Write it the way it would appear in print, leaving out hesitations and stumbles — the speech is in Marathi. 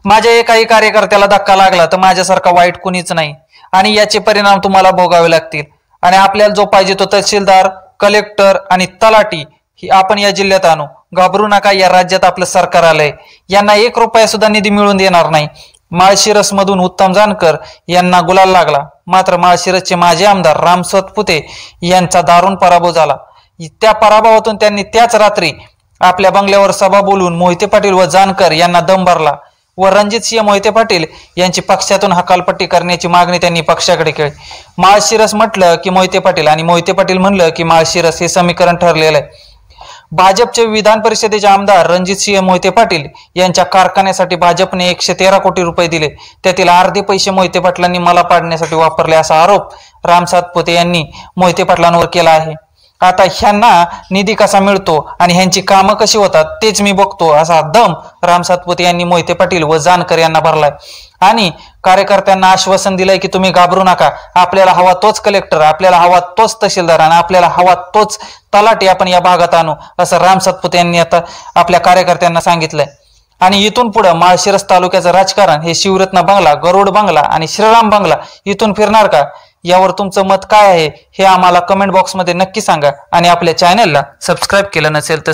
माझ्या एकाही कार्यकर्त्याला धक्का लागला तर माझ्यासारखा वाईट कुणीच नाही आणि याचे परिणाम तुम्हाला भोगावे लागतील। आणि आपल्याला जो पाहिजे तो तहसीलदार, कलेक्टर आणि तलाठी ही आपण या जिल्ह्यात आणू। घाबरू नका, या राज्यात आपलं सरकार आलंय, यांना 1 रुपया सुद्धा निधी मिळून देणार नाही। माळशिरस मधून उत्तम जानकर यांना गुलाल लागला, मात्र माळशिरसचे माजी आमदार राम सातपुते यांचा दारुण पराभव झाला। त्या पराभवातून त्यांनी त्याच रात्री आपल्या बंगल्यावर सभा बोलून मोहिते पाटील व जानकर यांना दम भरला व रणजितसिंह मोहिते पाटील यांची पक्षातून हकालपट्टी करण्याची मागणी त्यांनी पक्षाकडे केली। माळशिरस म्हटलं की मोहिते पाटील आणि मोहिते पाटील म्हणलं की माळशिरस हे समीकरण ठरलेलं आहे। भाजपचे विधान परिषदेचे आमदार रणजितसिंह मोहिते पाटील यांच्या कारखान्यासाठी भाजपने 113 कोटी रुपये दिले, त्यातील अर्धे पैसे मोहिते पाटलांनी मला पाडण्यासाठी वापरले असा आरोप राम सातपुते यांनी मोहिते पाटलांवर केला आहे। आता ह्यांना निधी कसा मिळतो आणि ह्यांची कामं कशी होतात तेच मी बघतो असा दम राम सातपुते यांनी मोहिते पाटील व जानकर यांना भरलाय आणि कार्यकर्त्यांना आश्वासन दिलंय की तुम्ही घाबरू नका, आपल्याला हवा तोच कलेक्टर, आपल्याला हवा तोच तहसीलदार आणि आपल्याला हवा तोच तलाठी आपण या भागात आणू, असं राम सातपुते यांनी आता आपल्या कार्यकर्त्यांना सांगितलंय। आणि इथून पुढे माळशिरस तालुक्याचं राजकारण हे शिवरत्न बंगला, गरुड बंगला आणि श्रीराम बंगला इथून फिरणार का, यावर तुमचं मत काय आहे हे आम्हाला कमेंट बॉक्समध्ये नक्की सांगा। आणि आपल्या चॅनलला सबस्क्राईब केलं नसेल तर